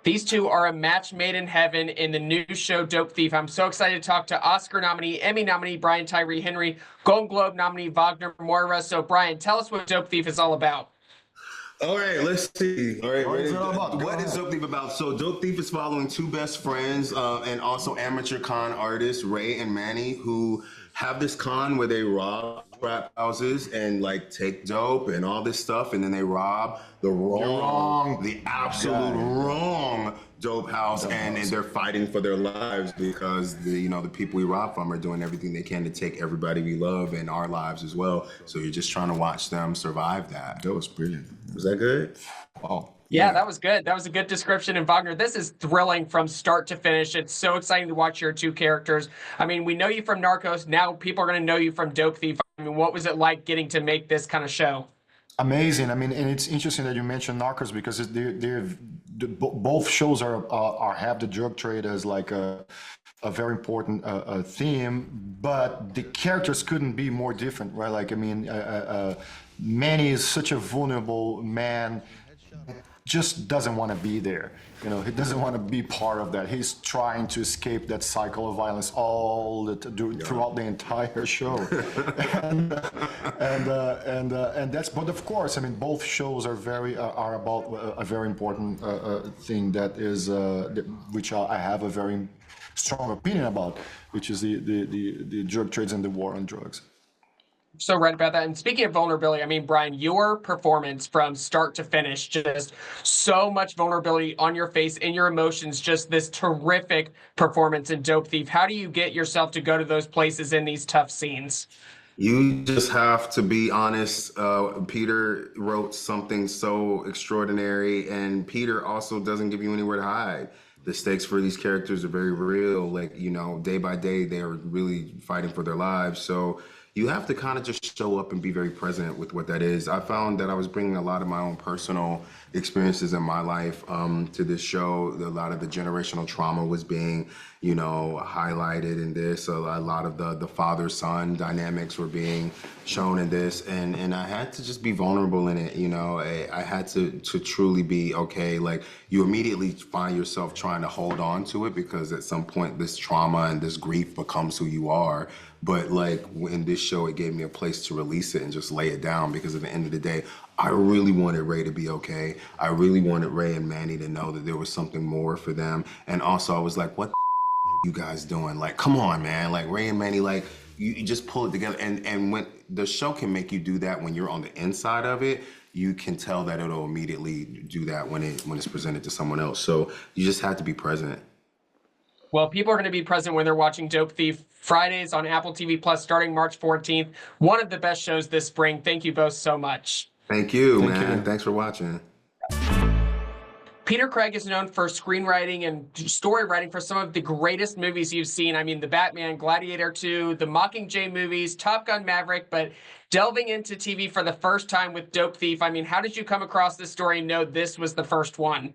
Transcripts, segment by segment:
These two are a match made in heaven in the new show Dope Thief. I'm so excited to talk to Oscar nominee, Emmy nominee Brian Tyree Henry, Golden Globe nominee Wagner Moura. So, Brian, tell us what Dope Thief is all about. All right, let's see. All right, What is ready? it all about? What is Dope Thief about? So, Dope Thief is following two best friends and also amateur con artists, Ray and Manny, who have this con where they rob trap houses and like take dope and all this stuff, and then they rob the absolute wrong dope house, and they're fighting for their lives because the people we rob from are doing everything they can to take everybody we love and our lives as well. So you're just trying to watch them survive that. That was brilliant. Was that good? Wow. Yeah, that was good. That was a good description. And Wagner, this is thrilling from start to finish. It's so exciting to watch your two characters. I mean, we know you from Narcos. Now people are going to know you from Dope Thief. I mean, what was it like getting to make this kind of show? Amazing. I mean, and it's interesting that you mentioned Narcos because both shows have the drug trade as like a very important theme, but the characters couldn't be more different, right? Like, I mean, Manny is such a vulnerable man. Just doesn't want to be there. He doesn't want to be part of that. He's trying to escape that cycle of violence throughout the entire show. and that's, but of course, I mean, both shows are about a very important thing that is, which I have a very strong opinion about, which is the drug trades and the war on drugs. So right about that. And speaking of vulnerability, I mean, Brian, your performance from start to finish, just so much vulnerability on your face, in your emotions, just this terrific performance in Dope Thief. How do you get yourself to go to those places in these tough scenes? You just have to be honest. Peter wrote something so extraordinary, and Peter also doesn't give you anywhere to hide. The stakes for these characters are very real. Like, day by day, they are really fighting for their lives. So you have to kind of just show up and be very present with what that is. I found that I was bringing a lot of my own personal experiences in my life to this show. A lot of the generational trauma was being, highlighted in this. A lot of the father-son dynamics were being shown in this, and I had to just be vulnerable in it. I had to truly be okay. Like, you immediately find yourself trying to hold on to it because at some point this trauma and this grief becomes who you are. But like in this show, it gave me a place to release it and just lay it down, because at the end of the day, I really wanted Ray to be okay. I really wanted Ray and Manny to know that there was something more for them. And also I was like, what the you guys doing? Like, come on, man. Like, Ray and Manny, like, you just pull it together. And when the show can make you do that when you're on the inside of it, you can tell that it'll immediately do that when it's presented to someone else. So you just have to be present. Well, people are going to be present when they're watching Dope Thief Fridays on Apple TV Plus starting March 14th. One of the best shows this spring. Thank you both so much. Thank you, man. Thanks for watching. Peter Craig is known for screenwriting and story writing for some of the greatest movies you've seen. I mean, The Batman, Gladiator 2, the Mockingjay movies, Top Gun Maverick, but delving into TV for the first time with Dope Thief, I mean, how did you come across this story and know this was the first one?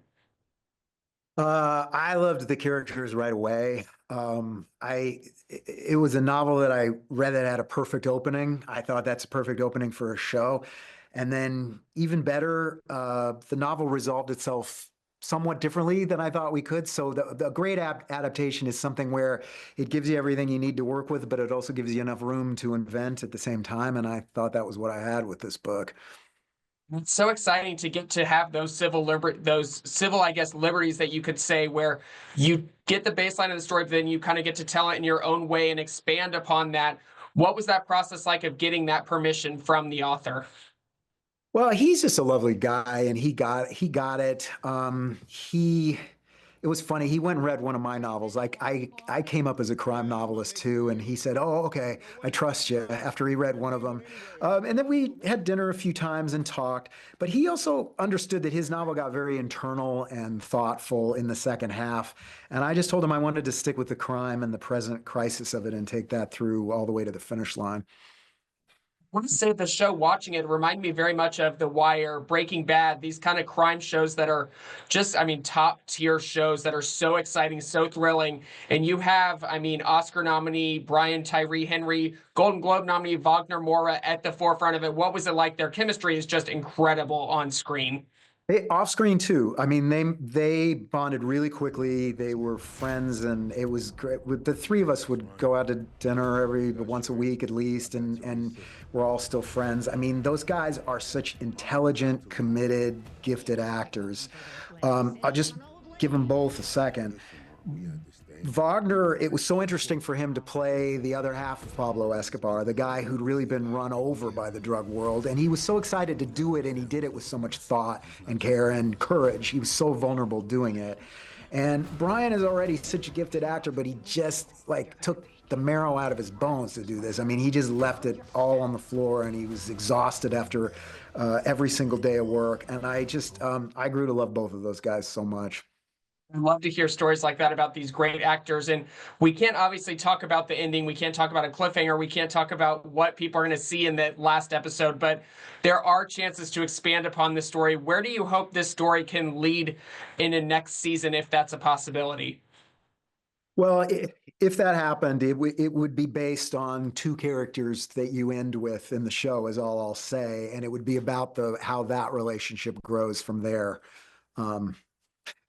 I loved the characters right away. It was a novel that I read that had a perfect opening. I thought that's a perfect opening for a show. And then even better, the novel resolved itself somewhat differently than I thought we could. So the great adaptation is something where it gives you everything you need to work with, but it also gives you enough room to invent at the same time. And I thought that was what I had with this book. It's so exciting to get to have those civil, I guess, liberties that you could say, where you get the baseline of the story, but then you kind of get to tell it in your own way and expand upon that. What was that process like of getting that permission from the author? Well, he's just a lovely guy, and he got it. It was funny. He went and read one of my novels. I came up as a crime novelist too, and he said, "Oh, okay, I trust you." After he read one of them, and then we had dinner a few times and talked. But he also understood that his novel got very internal and thoughtful in the second half, and I just told him I wanted to stick with the crime and the present crisis of it and take that through all the way to the finish line. I want to say the show, watching it, reminded me very much of The Wire, Breaking Bad, these kind of crime shows that are just, I mean, top tier shows that are so exciting, so thrilling. And you have, I mean, Oscar nominee Brian Tyree Henry, Golden Globe nominee Wagner Moura at the forefront of it. What was it like? Their chemistry is just incredible on screen. Off screen too. I mean, they bonded really quickly. They were friends, and it was great. The three of us would go out to dinner every once a week at least, and we're all still friends. I mean, those guys are such intelligent, committed, gifted actors. I'll just give them both a second. Wagner, it was so interesting for him to play the other half of Pablo Escobar, the guy who'd really been run over by the drug world. And he was so excited to do it, and he did it with so much thought and care and courage. He was so vulnerable doing it. And Brian is already such a gifted actor, but he just like took the marrow out of his bones to do this. I mean, he just left it all on the floor, and he was exhausted after every single day of work. And I grew to love both of those guys so much. I love to hear stories like that about these great actors. And we can't obviously talk about the ending. We can't talk about a cliffhanger. We can't talk about what people are going to see in that last episode, but there are chances to expand upon this story. Where do you hope this story can lead in the next season, if that's a possibility? Well, if that happened, it would be based on two characters that you end with in the show, is all I'll say, and it would be about how that relationship grows from there.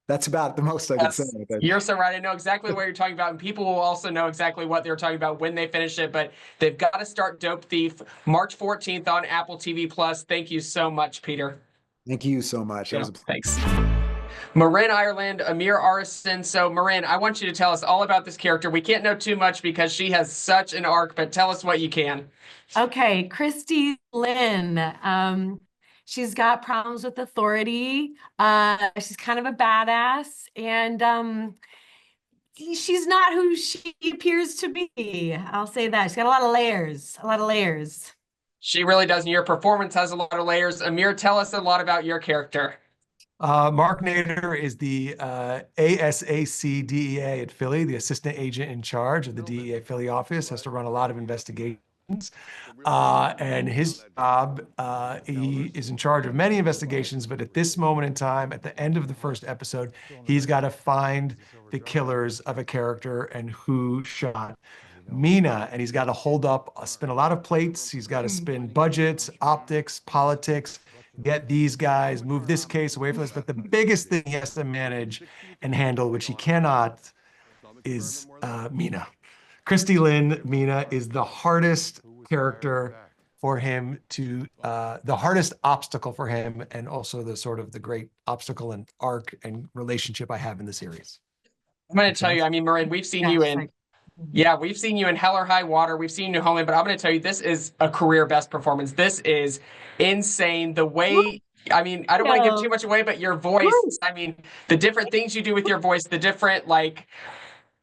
That's about the most I can say. You're so right. I know exactly what you're talking about, and people will also know exactly what they're talking about when they finish it. But they've got to start Dope Thief March 14th on Apple TV Plus. Thank you so much, Peter. Thank you so much. Thanks. Marin Ireland, Amir Arison. So, Marin, I want you to tell us all about this character. We can't know too much because she has such an arc, but tell us what you can. Okay, Christy Lynn. She's got problems with authority. She's kind of a badass, and she's not who she appears to be. I'll say that. She's got a lot of layers. She really does, and your performance has a lot of layers. Amir, tell us a lot about your character. Mark Nader is the ASAC DEA at Philly, the assistant agent in charge of the DEA Philly office, has to run a lot of investigations. And his job, he is in charge of many investigations, but at this moment in time, at the end of the first episode, he's got to find the killers of a character and who shot Mina. And he's got to hold up, spin a lot of plates. He's got to spin budgets, optics, politics, get these guys, move this case away from this. But the biggest thing he has to manage and handle, which he cannot, is Mina. Christy Lynn, Mina, is the hardest character for him to, the hardest obstacle for him, and also the great obstacle and arc and relationship I have in the series. I'm going to tell you, I mean, Marin, we've seen you in Hell or High Water. We've seen you Homeland, but I'm going to tell you, this is a career best performance. This is insane. The way, I mean, I don't want to give too much away, but your voice, I mean, the different things you do with your voice, the different,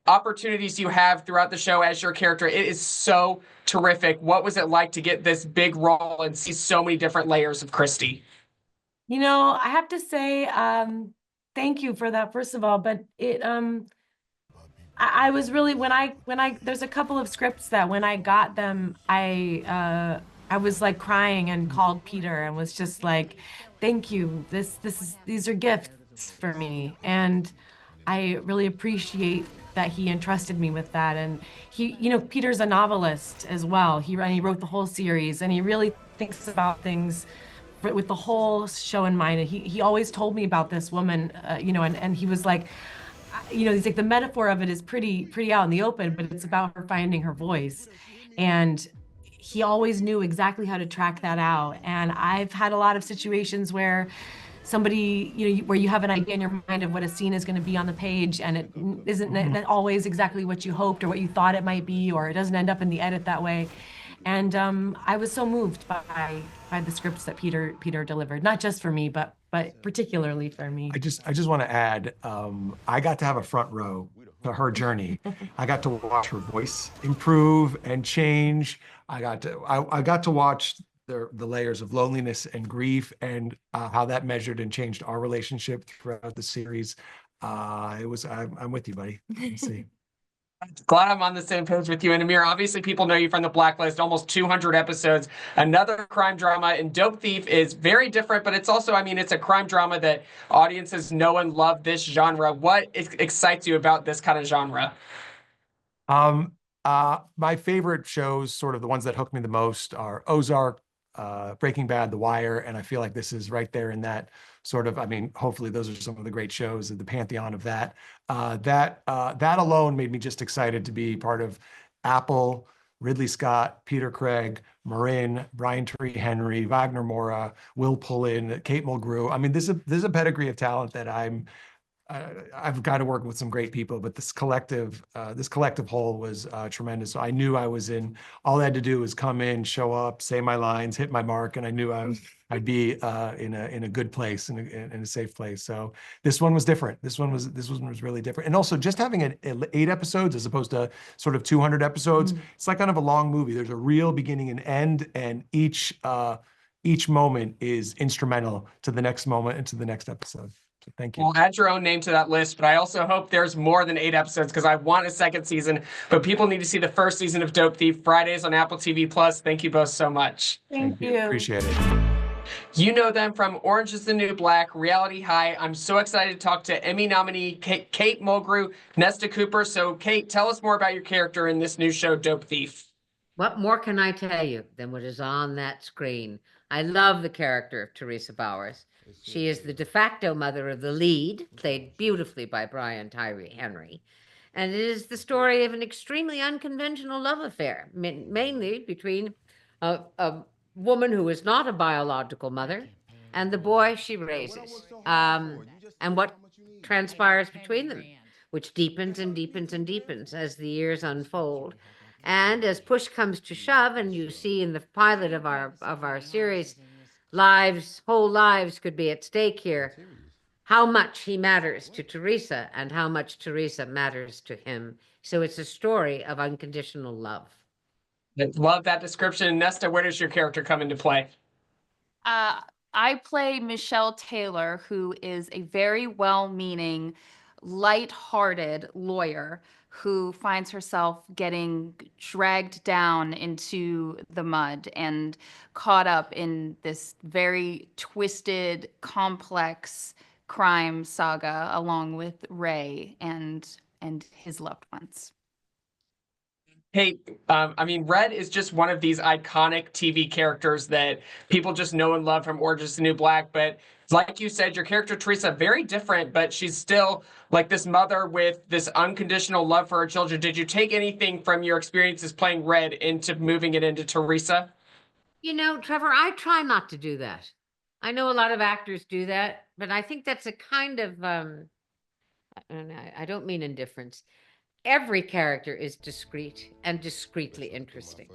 opportunities you have throughout the show as your character, it is so terrific. What was it like to get this big role and see so many different layers of Christy? I have to say, thank you for that, first of all, but I was really, there's a couple of scripts that when I got them, I was like crying and called Peter and was just like, thank you. These are gifts for me. And I really appreciate that he entrusted me with that. And Peter's a novelist as well. He wrote the whole series, and he really thinks about things with the whole show in mind. And he always told me about this woman, and he was like, he's like, the metaphor of it is pretty out in the open, but it's about her finding her voice. And he always knew exactly how to track that out. And I've had a lot of situations where somebody, where you have an idea in your mind of what a scene is going to be on the page, and it isn't always exactly what you hoped or what you thought it might be, or it doesn't end up in the edit that way. And I was so moved by the scripts that Peter delivered, not just for me, but particularly for me. I just want to add, I got to have a front row to her journey. I got to watch her voice improve and change. I got to watch the layers of loneliness and grief, and how that measured and changed our relationship throughout the series. I'm with you, buddy. Let's see. Glad I'm on the same page with you. And Amir, obviously people know you from The Blacklist, almost 200 episodes, another crime drama. And Dope Thief is very different, but it's also, it's a crime drama that audiences know and love this genre. What excites you about this kind of genre? My favorite shows, sort of the ones that hook me the most, are Ozark, Breaking Bad, The Wire, and I feel like this is right there in that sort of, I mean, hopefully those are some of the great shows of the pantheon of that. That alone made me just excited to be part of Apple, Ridley Scott, Peter Craig, Marin, Brian Tyree Henry, Wagner Moura, Will Pullen, Kate Mulgrew. I mean, there's a pedigree of talent that I've got to work with some great people, but this collective whole was tremendous. So I knew I was in. All I had to do was come in, show up, say my lines, hit my mark, and I knew I'd be in a good place, in a safe place. So this one was different. This one was really different, and also just having 8 episodes as opposed to sort of 200 episodes. It's like kind of a long movie. There's a real beginning and end, and each moment is instrumental to the next moment and to the next episode. Thank you. Well, add your own name to that list, but I also hope there's more than 8 episodes because I want a second season. But people need to see the first season of Dope Thief Fridays on Apple TV Plus. Thank you both so much. Thank you. Appreciate it. You know them from Orange is the New Black, Reality High. I'm so excited to talk to Emmy nominee Kate Mulgrew, Nesta Cooper. So, Kate, tell us more about your character in this new show, Dope Thief. What more can I tell you than what is on that screen? I love the character of Teresa Bowers. She is the de facto mother of the lead, played beautifully by Brian Tyree Henry. And it is the story of an extremely unconventional love affair, mainly between a woman who is not a biological mother and the boy she raises, and what transpires between them, which deepens and deepens and deepens as the years unfold. And as push comes to shove, and you see in the pilot of our series, whole lives could be at stake here, how much he matters to Teresa and how much Teresa matters to him. So it's a story of unconditional love. I love that description. Nesta, where does your character come into play? I play Michelle Taylor, who is a very well-meaning, light-hearted lawyer who finds herself getting dragged down into the mud and caught up in this very twisted, complex crime saga along with Ray and his loved ones. Hey, I mean, Red is just one of these iconic TV characters that people just know and love from Orange is the New Black. But like you said, your character, Teresa, very different, but she's still like this mother with this unconditional love for her children. Did you take anything from your experiences playing Red into moving it into Teresa? You know, Trevor, I try not to do that. I know a lot of actors do that, but I think that's a kind of, I don't mean indifference. Every character is discreet and discreetly interesting.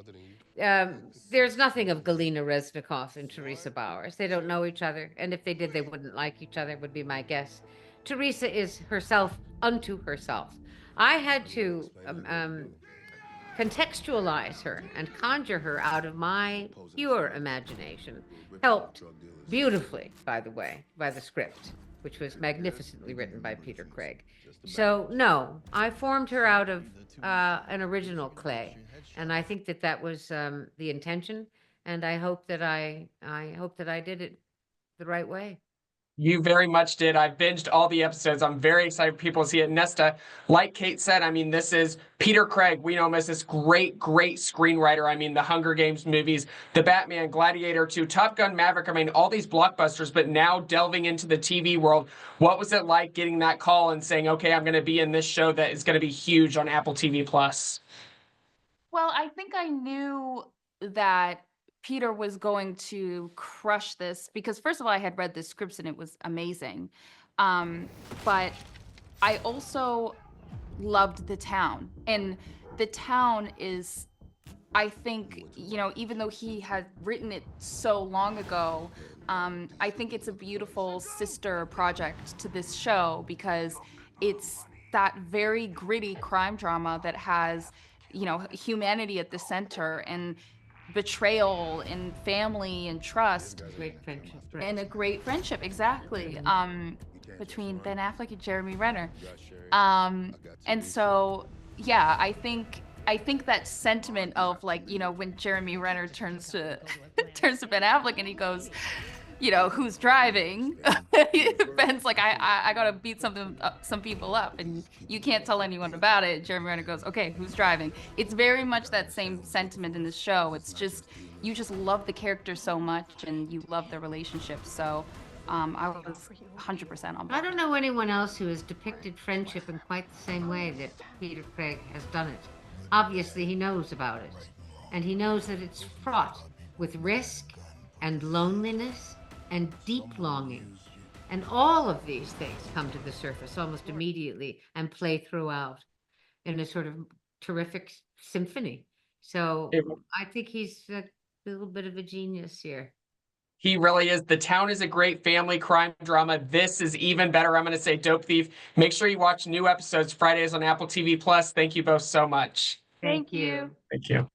There's nothing of Galina Reznikov and Teresa Bowers. They don't know each other, and if they did, they wouldn't like each other, would be my guess. Teresa is herself unto herself. I had to contextualize her and conjure her out of my pure imagination, helped beautifully, by the way, by the script, which was magnificently written by Peter Craig. So no, I formed her out of an original clay, and I think that was the intention, and I hope that I did it the right way. You very much did. I binged all the episodes. I'm very excited for people to see it. Nesta, like Kate said, I mean, this is Peter Craig. We know him as this great, great screenwriter. I mean, the Hunger Games movies, The Batman, Gladiator 2, Top Gun, Maverick. I mean, all these blockbusters, but now delving into the TV world. What was it like getting that call and saying, okay, I'm going to be in this show that is going to be huge on Apple TV Plus? Well, I think I knew that Peter was going to crush this because, first of all, I had read the scripts and it was amazing. But I also loved the town. And the town is, I think, you know, even though he had written it so long ago, I think it's a beautiful sister project to this show because it's that very gritty crime drama that has, you know, humanity at the center and betrayal and family and trust. Great friendship. Right. And a great friendship, exactly, between Ben Affleck and Jeremy Renner. And so, yeah, I think that sentiment of, like, you know, when Jeremy Renner turns to Ben Affleck and he goes, you know, who's driving? Ben's like, I gotta beat some people up, and you can't tell anyone about it. Jeremy Renner goes, okay, who's driving? It's very much that same sentiment in the show. It's just, you just love the character so much and you love the relationship. So I was 100% on board. I don't know anyone else who has depicted friendship in quite the same way that Peter Craig has done it. Obviously, he knows about it, and he knows that it's fraught with risk and loneliness and deep longing. And all of these things come to the surface almost immediately and play throughout in a sort of terrific symphony. So I think he's a little bit of a genius here. He really is. The Town is a great family crime drama. This is even better. I'm going to say Dope Thief. Make sure you watch new episodes Fridays on Apple TV Plus. Thank you both so much. Thank you. Thank you.